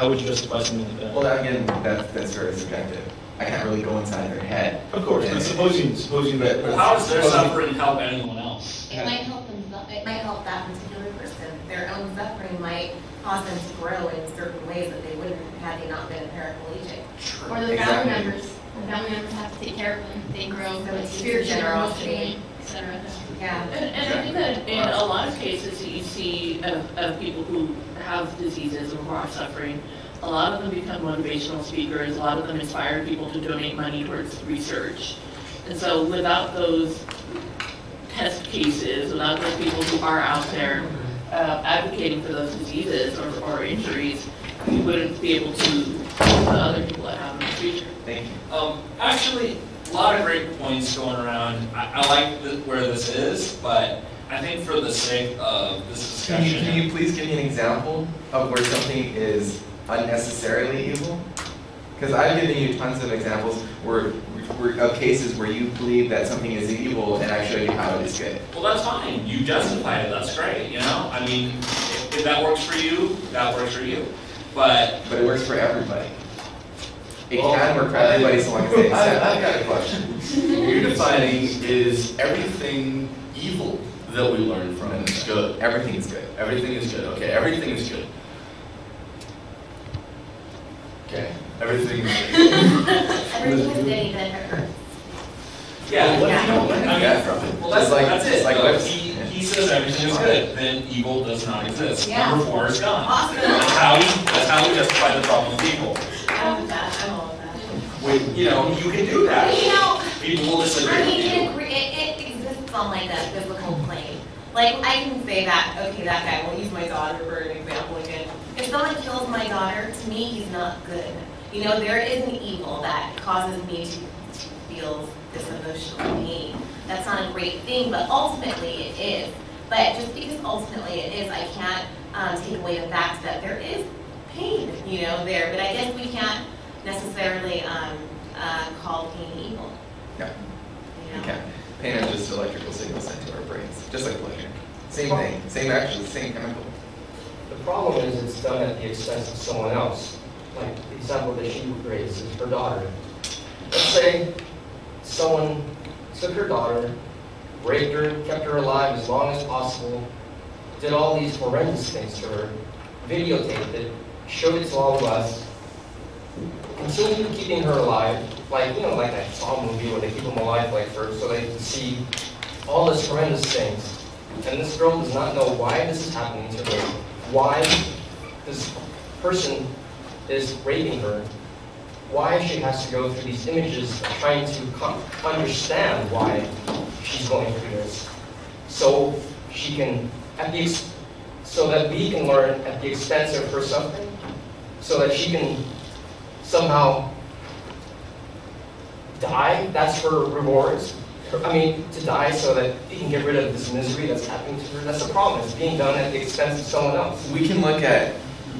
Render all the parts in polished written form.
how would you justify something like that? Well, again, that's very subjective. I can't really go inside their head. Of course, but supposing that. Well, how does their suffering help anyone else? It might help them. It might help that particular person. Their own suffering might cause them to grow in certain ways that they wouldn't had they not been paraplegic. Or the family members. The family members have to take care of them. They grow So it's spiritually, generosity. emotionally, etc. Yeah. And I think that in a lot of cases that you see of people who have diseases or who are suffering, a lot of them become motivational speakers, a lot of them inspire people to donate money towards research. And so without those test cases, without those people who are out there advocating for those diseases or injuries, we wouldn't be able to help the other people that have them in the future. Thank you. Actually, a lot of great points going around. I like where this is, but I think for the sake of this discussion... Can you please give me an example of where something is unnecessarily evil? Because I've given you tons of examples of cases where you believe that something is evil, and I show you how it is good. Well, that's fine. You justify it. That's great, you know? I mean, if that works for you, that works for you. But it works for everybody. It can work for everybody so long as they accept I've got a question. You're defining is everything evil that we learn from is good? Everything is good. Everything is good. Okay, everything is good. Okay, everything is good. Everything is good even if it hurts. yeah, What do you know? Where did you get from it? well, that's it. like Look, lips. he says everything is good, then evil does not exist. Yeah. Number 4 is gone. Awesome. That's how we justify the problem with evil. I'm with that. I'm all with that. You know, you can do that. You know, People will disagree I with mean, you. it exists on like a physical plane. Like I can say that, okay, that guy, we'll use my daughter for an example again. If someone kills my daughter, to me, he's not good. You know, there is an evil that causes me to feel this emotional pain. That's not a great thing, but ultimately it is. But just because ultimately it is, I can't take away the fact that there is pain, you know, there. But I guess we can't necessarily call pain evil. Yeah, You you know? can. Pain are just electrical signals sent to our brains, just like pleasure. Same thing, same chemical. The problem is it's done at the expense of someone else. Like the example that she raised is her daughter. Let's say someone took her daughter, raped her, kept her alive as long as possible, did all these horrendous things to her, videotaped it, showed it to all of us, continued keeping her alive, like, you know, like that Saw movie where they keep them alive like first so they can see all this horrendous things. And this girl does not know why this is happening to her, why this person is raping her, why she has to go through these images trying to understand why she's going through this. So she can, so that we can learn at the expense of her suffering, so that she can somehow die. That's her rewards. I mean, to die so that he can get rid of this misery that's happening to her. That's the problem. It's being done at the expense of someone else. We can look at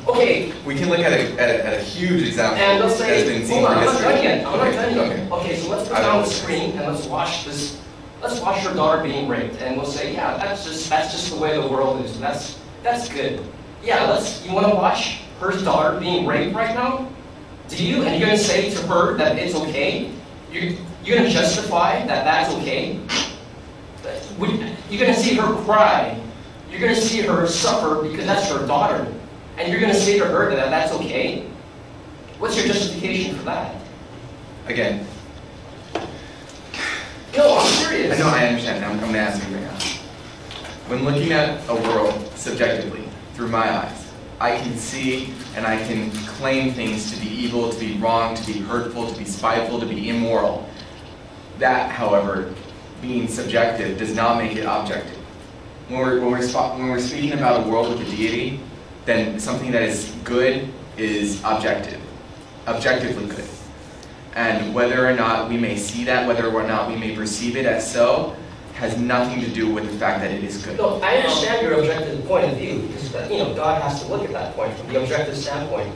a huge example And let's say, that's been seen hold on, in I'm not history. done yet. I'm not done yet. Okay. Okay, so let's put down the screen and let's watch this. Let's watch her daughter being raped, and we'll say, yeah, that's just the way the world is. That's good. Yeah, you want to watch her daughter being raped right now? Do you? And you're going to say to her that it's okay? You're going to justify that that's okay? You're going to see her cry. You're going to see her suffer because that's her daughter. And you're going to say to her that that's okay? What's your justification for that? Again, No, I'm serious. I know, I understand. I'm going to ask you right now. When looking at a world subjectively, through my eyes, I can see and I can claim things to be evil, to be wrong, to be hurtful, to be spiteful, to be immoral. That, however, being subjective does not make it objective. When we're speaking about a world with a deity, then something that is good is objective, objectively good. And whether or not we may see that, whether or not we may perceive it as so, has nothing to do with the fact that it is good. No, I understand your objective point of view, because God has to look at that point from the objective standpoint.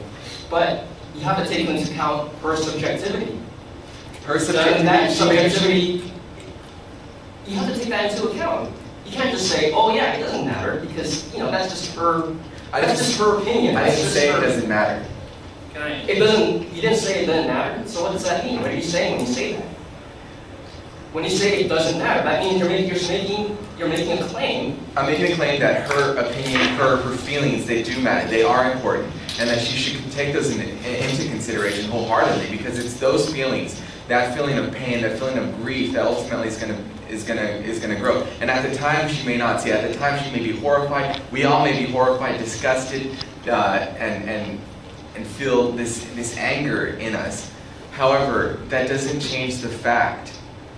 But you have to take into account her subjectivity. Her subjectivity. And that subjectivity, you have to take that into account. You can't just say, oh yeah, it doesn't matter, because that's just her. That's just her opinion. I didn't say it doesn't matter. Can I? It doesn't, you didn't say it doesn't matter, so what does that mean? What are you saying when you say that? When you say it doesn't matter, that means you're making a claim. I'm making a claim that her opinion, her feelings, they do matter. They are important, and that she should take those into consideration wholeheartedly, because it's those feelings, that feeling of pain, that feeling of grief, that ultimately is gonna grow. And at the time, she may not see. At the time, she may be horrified. We all may be horrified, disgusted, and feel this anger in us. However, that doesn't change the fact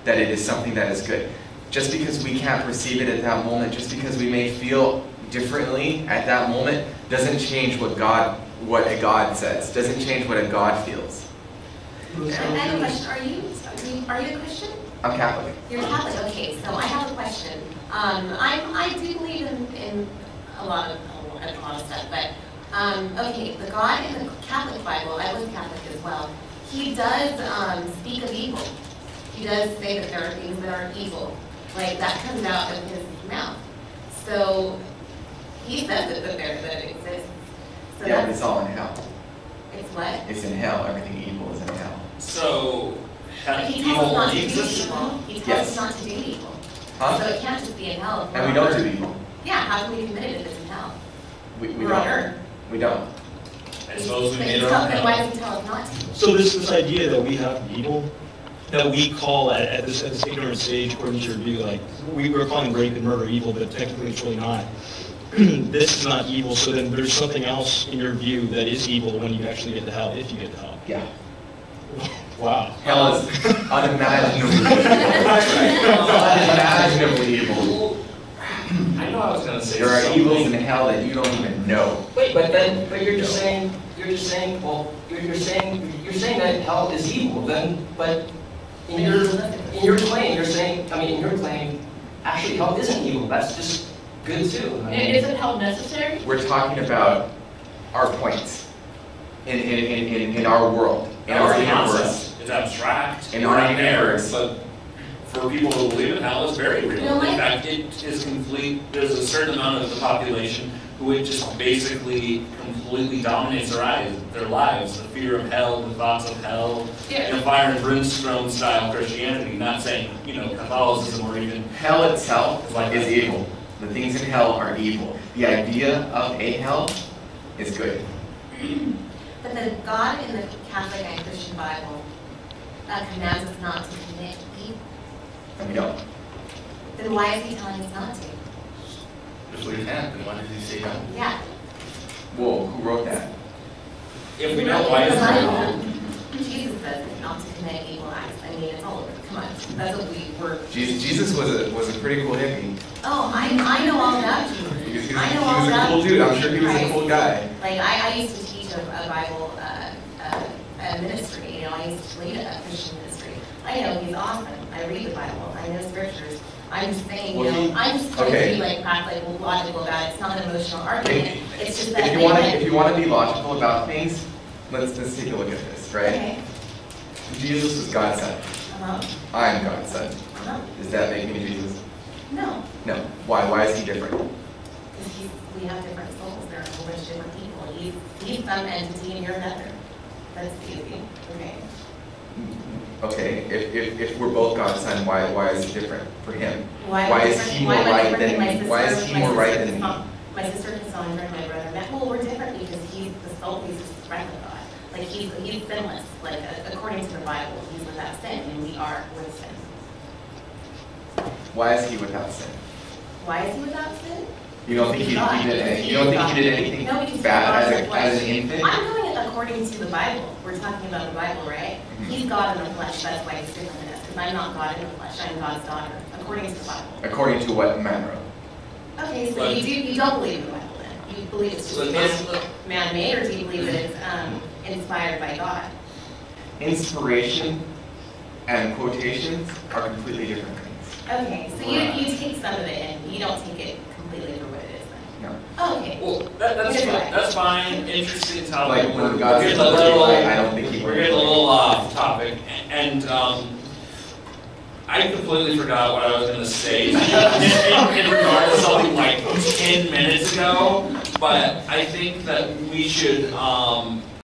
that it is something that is good. Just because we can't perceive it at that moment, just because we may feel differently at that moment, doesn't change what a God says. Doesn't change what a God feels. I have a question. Are you a Christian? I'm Catholic. You're Catholic, okay, so I have a question. I do believe in a lot of stuff, but, okay, the God in the Catholic Bible, I was Catholic as well, he does speak of evil. He does say that there are things that are evil. Like, that comes out of his mouth. So, he says that it exists. So Yeah, but it's all in hell. It's what? It's in hell. Everything evil is in hell. So, He tells us not to do exists? evil. He tells Yes. us not to do evil. Huh? So it can't just be in hell. And we don't do evil. Yeah, how can we commit it if it's in hell? We We're on don't. earth. We don't. I suppose we But made he's our own telling- Why hell. does he tell us not to? So this idea that we have evil, that we call at this ignorant stage, according to your view, like, we're calling rape and murder evil, but technically it's really not. This is not evil, so then there's something else in your view that is evil when you actually get to hell, if you get to hell. Yeah. Wow. Hell is unimaginably unimaginably evil. I know I was gonna say There are something. evils in hell that you don't even know. Wait, but you're just saying, well, you're saying that hell is evil, then, but in your claim, actually hell isn't evil, that's just good too. I mean, Isn't hell necessary? We're talking about our points in our world, in Hell our is a universe. concept. It's abstract. In It's our not there, universe. but for people who believe in hell, it's very real. No, In fact, it is complete. There's a certain amount of the population who it just basically completely dominates their lives. The fear of hell, the thoughts of hell, fire and brimstone style Christianity. Not saying Catholicism or even Hell itself is evil. The things in hell are evil. The idea of a hell is good. But the God in the Catholic and Christian Bible commands us not to commit evil. And we don't. Then why is he telling us not to? If we can't, then why did he say no? Yeah. Whoa, who wrote that? if we know why In it's the wrong. Bible, Jesus says not to commit evil acts. I mean, it's all over. Come on, that's what we were. Jesus was a pretty cool hippie. Oh, I know all about He Jesus. was I know he all was a about cool dude. I'm sure he was a Christ. cool guy. Like, I used to teach a Bible ministry, I used to lead a Christian ministry. I know he's awesome. I read the Bible. I know scriptures. I'm just saying, I'm just trying to be like practical, logical about it. It's not an emotional argument. It's just that If you want to be logical about things, let's take a look at this, right? Okay. Jesus was God's son. Uh-huh. I am God's son. Uh-huh. Does that make me Jesus? No. No. Why? Why is he different? Because we have different souls. There are a whole bunch of different people. He's some entity and you're another. That's easy. Okay. Okay, if we're both God's son, why is it different for him? Why is he more right than me? Why is he more right than me? My sister Cassandra and my brother Matt. Well, we're different because he's the soul. He's just friend with God. Like he's sinless. Like according to the Bible, he's without sin, and we are with sin. Why is he without sin? Why is he without sin? You don't think he did anything No, because bad he's God in as the an flesh. infant? I'm doing it according to the Bible. We're talking about the Bible, right? Mhm. He's God in the flesh. That's why he's different than us. Because I'm not God in the flesh. I'm God's daughter, according to the Bible. According to what manner? Okay, so But- you don't believe in the Bible then? You believe it's So just this- man-made, or do you believe that it's inspired by God? Inspiration and quotations are completely different things. Okay, so you take some of it and you don't take it completely for what it is then? No. Oh, okay. Well, that's fine. Interesting topic. Like when We're God getting says, a little, I don't think he we're would. getting a little off topic, and I completely forgot what I was going to say in regard to something like 10 minutes ago. But I think that we should